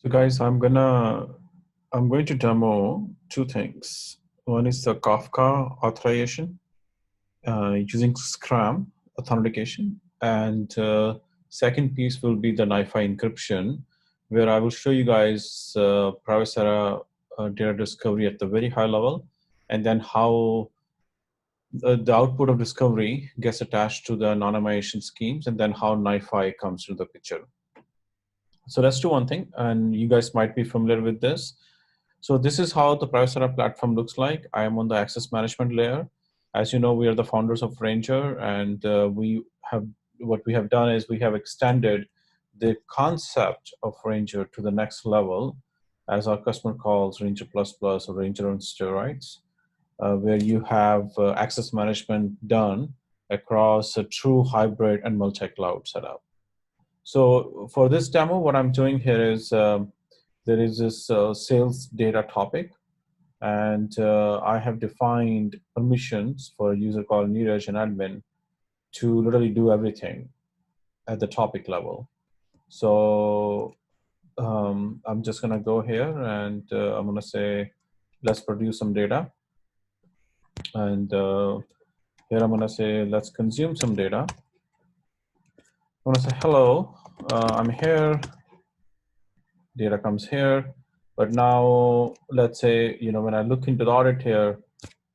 So guys, I'm going to demo two things. One is the Kafka authorization using Scram authentication, and second piece will be the NiFi encryption, where I will show you guys Privacera data discovery at the very high level, and then how the output of discovery gets attached to the anonymization schemes, and then how NiFi comes to the picture. So let's do one thing, and you guys might be familiar with this. So this is how the Privacera platform looks like. I am on the access management layer. As you know, we are the founders of Ranger, and what we have done is we have extended the concept of Ranger to the next level, as our customer calls Ranger Plus Plus or Ranger on steroids, where you have access management done across a true hybrid and multi-cloud setup. So for this demo, what I'm doing here is there is this sales data topic, and I have defined permissions for a user called Neeraj and admin to literally do everything at the topic level. So I'm just gonna go here and I'm gonna say, let's produce some data. And here I'm gonna say, let's consume some data. I'm gonna say, hello, I'm here. Data comes here. But now let's say, when I look into the audit here,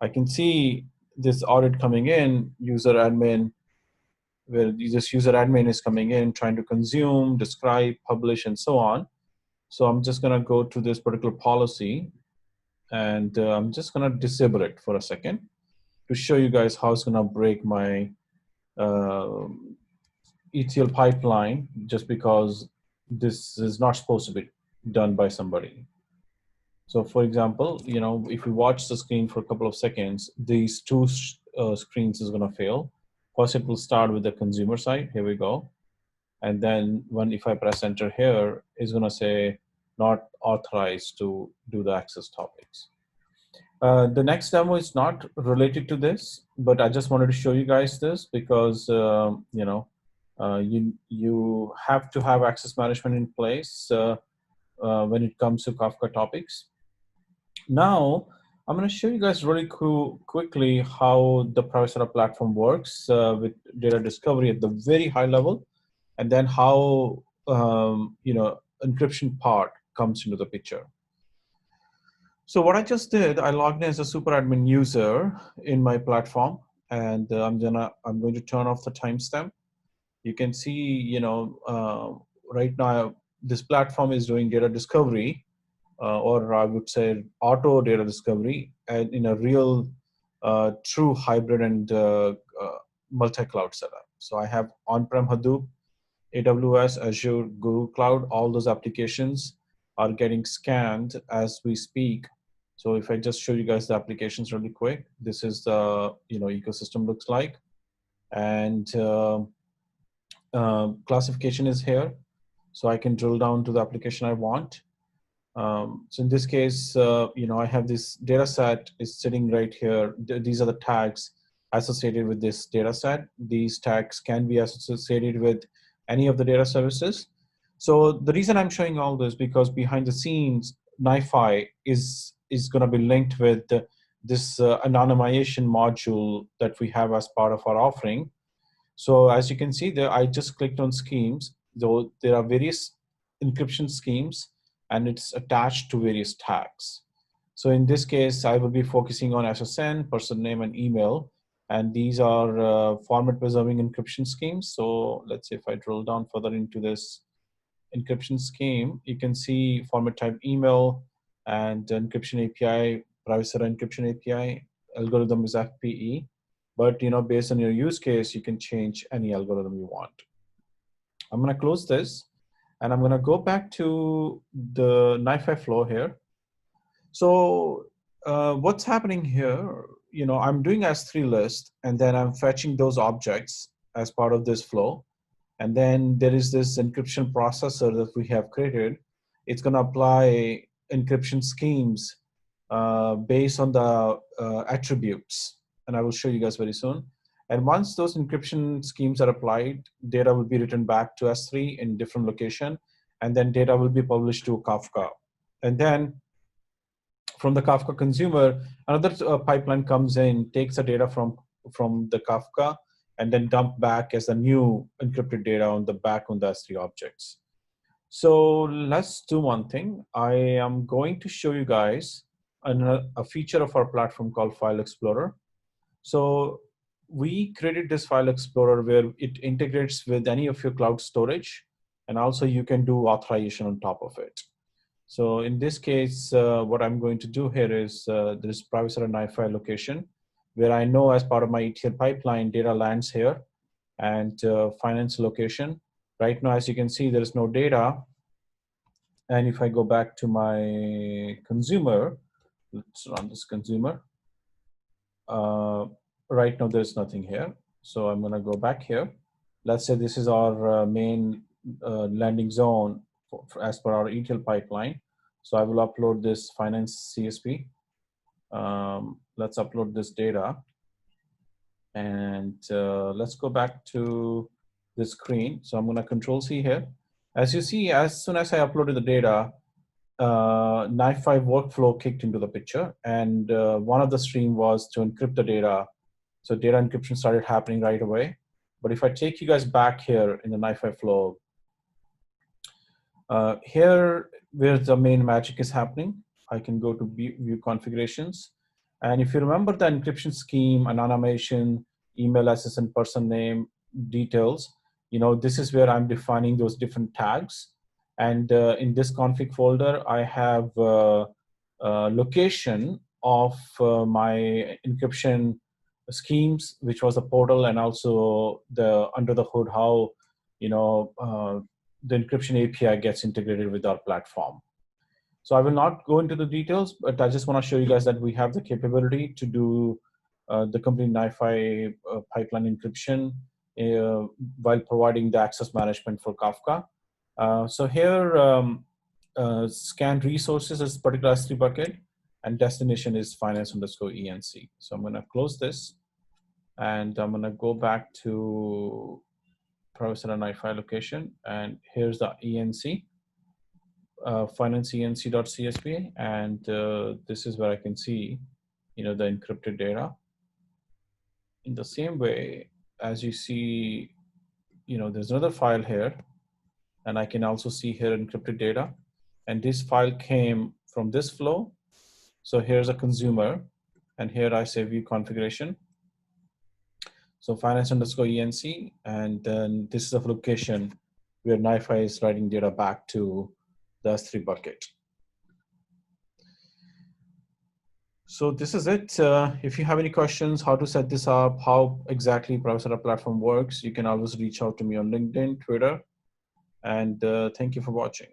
I can see this audit coming in, user admin, where this user admin is coming in, trying to consume, describe, publish, and so on. So I'm just gonna go to this particular policy, and I'm just gonna disable it for a second to show you guys how it's gonna break my ETL pipeline, just because this is not supposed to be done by somebody. So for example, if we watch the screen for a couple of seconds, these two screens is gonna fail. First, it will start with the consumer side. Here we go. And then if I press enter here, it's gonna say not authorized to do the access topics. The next demo is not related to this, but I just wanted to show you guys this because you have to have access management in place when it comes to Kafka topics. Now, I'm going to show you guys really quickly how the Privacera platform works with data discovery at the very high level, and then how encryption part comes into the picture. So what I just did, I logged in as a super admin user in my platform, and I'm going to turn off the timestamp. You can see, right now this platform is doing data discovery. Or I would say auto data discovery, and in a real true hybrid and multi-cloud setup. So I have on-prem Hadoop, AWS, Azure, Google Cloud. All those applications are getting scanned as we speak. So if I just show you guys the applications really quick, this is the ecosystem looks like, and classification is here. So I can drill down to the application I want. So in this case, I have this data set is sitting right here. These are the tags associated with this data set. These tags can be associated with any of the data services. So the reason I'm showing all this, because behind the scenes, NiFi is going to be linked with this anonymization module that we have as part of our offering. So as you can see there, I just clicked on schemes. Though there are various encryption schemes, and it's attached to various tags. So in this case, I will be focusing on SSN, person name, and email. And these are format preserving encryption schemes. So let's say if I drill down further into this encryption scheme, you can see format type email and encryption API, Privacera encryption API, algorithm is FPE. But based on your use case, you can change any algorithm you want. I'm gonna close this. And I'm going to go back to the NiFi flow here. So what's happening here, I'm doing S3 list, and then I'm fetching those objects as part of this flow. And then there is this encryption processor that we have created. It's going to apply encryption schemes based on the attributes. And I will show you guys very soon. And once those encryption schemes are applied, data will be written back to S3 in different location. and then data will be published to Kafka. And then from the Kafka consumer, another pipeline comes in, takes the data from the Kafka, and then dump back as the new encrypted data on the back on the S3 objects. So let's do one thing. I am going to show you guys a feature of our platform called File Explorer. So we created this File Explorer where it integrates with any of your cloud storage, and also you can do authorization on top of it. So in this case, what I'm going to do here is this Privacera NiFi location, where I know as part of my ETL pipeline, data lands here, and finance location. Right now, as you can see, there is no data. And if I go back to my consumer, let's run this consumer. Right now, there's nothing here. So I'm going to go back here. Let's say this is our main landing zone as per our ETL pipeline. So I will upload this finance CSV. Let's upload this data. And let's go back to the screen. So I'm going to Control C here. As you see, as soon as I uploaded the data, NiFi workflow kicked into the picture. And one of the stream was to encrypt the data. So data encryption started happening right away. But if I take you guys back here in the NiFi flow, here where the main magic is happening, I can go to view configurations. And if you remember the encryption scheme, anonymization, email address and person name details, this is where I'm defining those different tags. And in this config folder, I have location of my encryption schemes, which was the portal, and also the under the hood how the encryption API gets integrated with our platform. So I will not go into the details, but I just want to show you guys that we have the capability to do the complete NiFi pipeline encryption while providing the access management for Kafka. So here, scan resources is particular S3 bucket, and destination is finance_ENC. So I'm going to close this, and I'm going to go back to Privacera NiFi location, and here's the ENC, finance_ENC.csv, and this is where I can see, the encrypted data. In the same way, as you see, there's another file here, and I can also see here encrypted data, and this file came from this flow. So here's a consumer, and here I say view configuration. So finance_ENC, and then this is a location where NiFi is writing data back to the S3 bucket. So this is it. If you have any questions, how to set this up, how exactly Privacera platform works, you can always reach out to me on LinkedIn, Twitter, and thank you for watching.